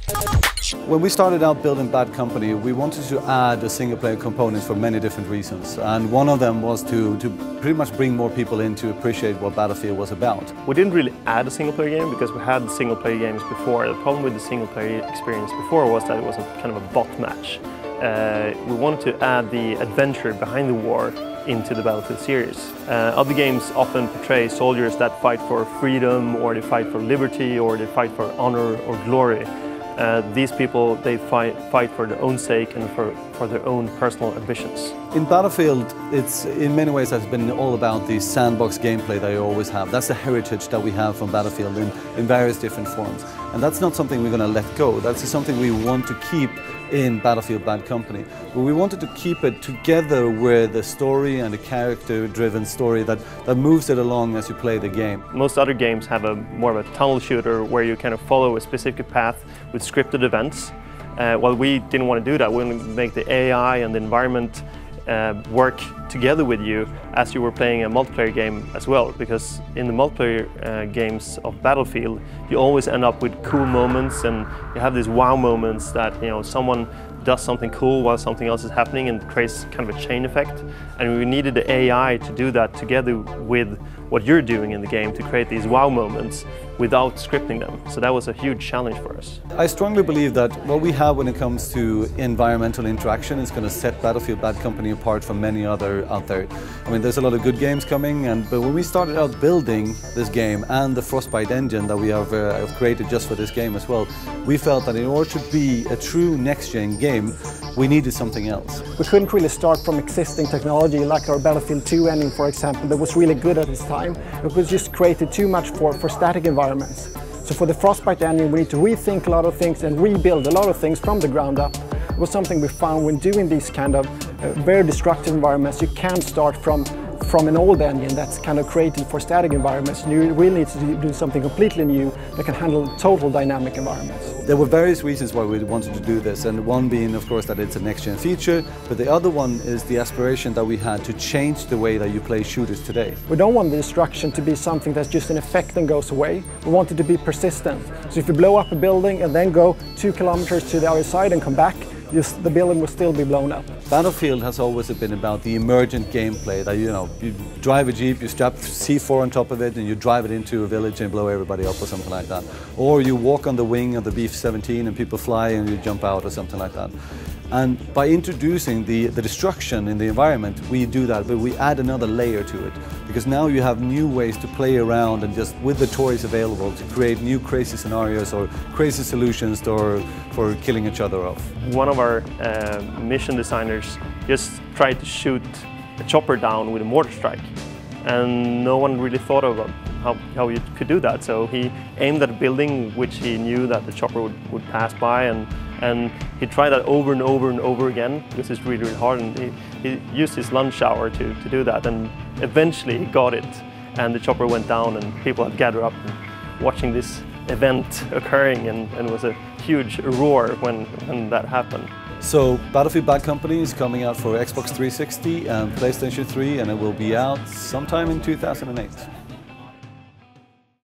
When we started out building Bad Company, we wanted to add a single-player component for many different reasons. And one of them was to pretty much bring more people in to appreciate what Battlefield was about. We didn't really add a single-player game because we had single-player games before. The problem with the single-player experience before was that it was a kind of a bot match. We wanted to add the adventure behind the war into the Battlefield series. Other games often portray soldiers that fight for freedom, or they fight for liberty, or they fight for honor or glory. These people, they fight for their own sake and for their own personal ambitions. In Battlefield, it's in many ways has been all about the sandbox gameplay that you always have. That's the heritage that we have from Battlefield in various different forms. And that's not something we're going to let go. That's something we want to keep in Battlefield Bad Company. But we wanted to keep it together with the story and the character-driven story that moves it along as you play the game. Most other games have more of a tunnel shooter where you kind of follow a specific path with scripted events. While we didn't want to do that, we wanted to make the AI and the environment work together with you as you were playing a multiplayer game as well, because in the multiplayer games of Battlefield you always end up with cool moments, and you have these wow moments that, you know, someone does something cool while something else is happening and creates kind of a chain effect, and we needed the AI to do that together with what you're doing in the game to create these wow moments without scripting them. So that was a huge challenge for us. I strongly believe that what we have when it comes to environmental interaction is going to set Battlefield Bad Company apart from many other out there. I mean, there's a lot of good games coming, but when we started out building this game and the Frostbite engine that we have created just for this game as well, we felt that in order to be a true next-gen game, we needed something else. We couldn't really start from existing technology like our Battlefield 2 engine, for example, that was really good at its time. It was just created too much for static environments. So for the Frostbite engine, we need to rethink a lot of things and rebuild a lot of things from the ground up. It was something we found when doing these kind of very destructive environments. You can't start from an old engine that's kind of created for static environments. You really need to do something completely new that can handle total dynamic environments. There were various reasons why we wanted to do this, and one being, of course, that it's a next-gen feature, but the other one is the aspiration that we had to change the way that you play shooters today. We don't want the destruction to be something that's just an effect and goes away. We want it to be persistent. So if you blow up a building and then go 2 kilometers to the other side and come back, the building will still be blown up. Battlefield has always been about the emergent gameplay that, you know, you drive a Jeep, you strap C4 on top of it and you drive it into a village and blow everybody up or something like that. Or you walk on the wing of the Beef-17 and people fly and you jump out or something like that. And by introducing the destruction in the environment, we do that, but we add another layer to it. Because now you have new ways to play around and just with the toys available to create new crazy scenarios or crazy solutions for killing each other off. One of our mission designers just tried to shoot a chopper down with a mortar strike. And no one really thought about how you could do that. So he aimed at a building which he knew that the chopper would pass by, and he tried that over and over and over again because it's really, really hard, and he used his lunch hour to do that, and eventually he got it and the chopper went down and people had gathered up and watching this event occurring, and it was a huge roar when that happened. So Battlefield Bad Company is coming out for Xbox 360 and PlayStation 3, and it will be out sometime in 2008.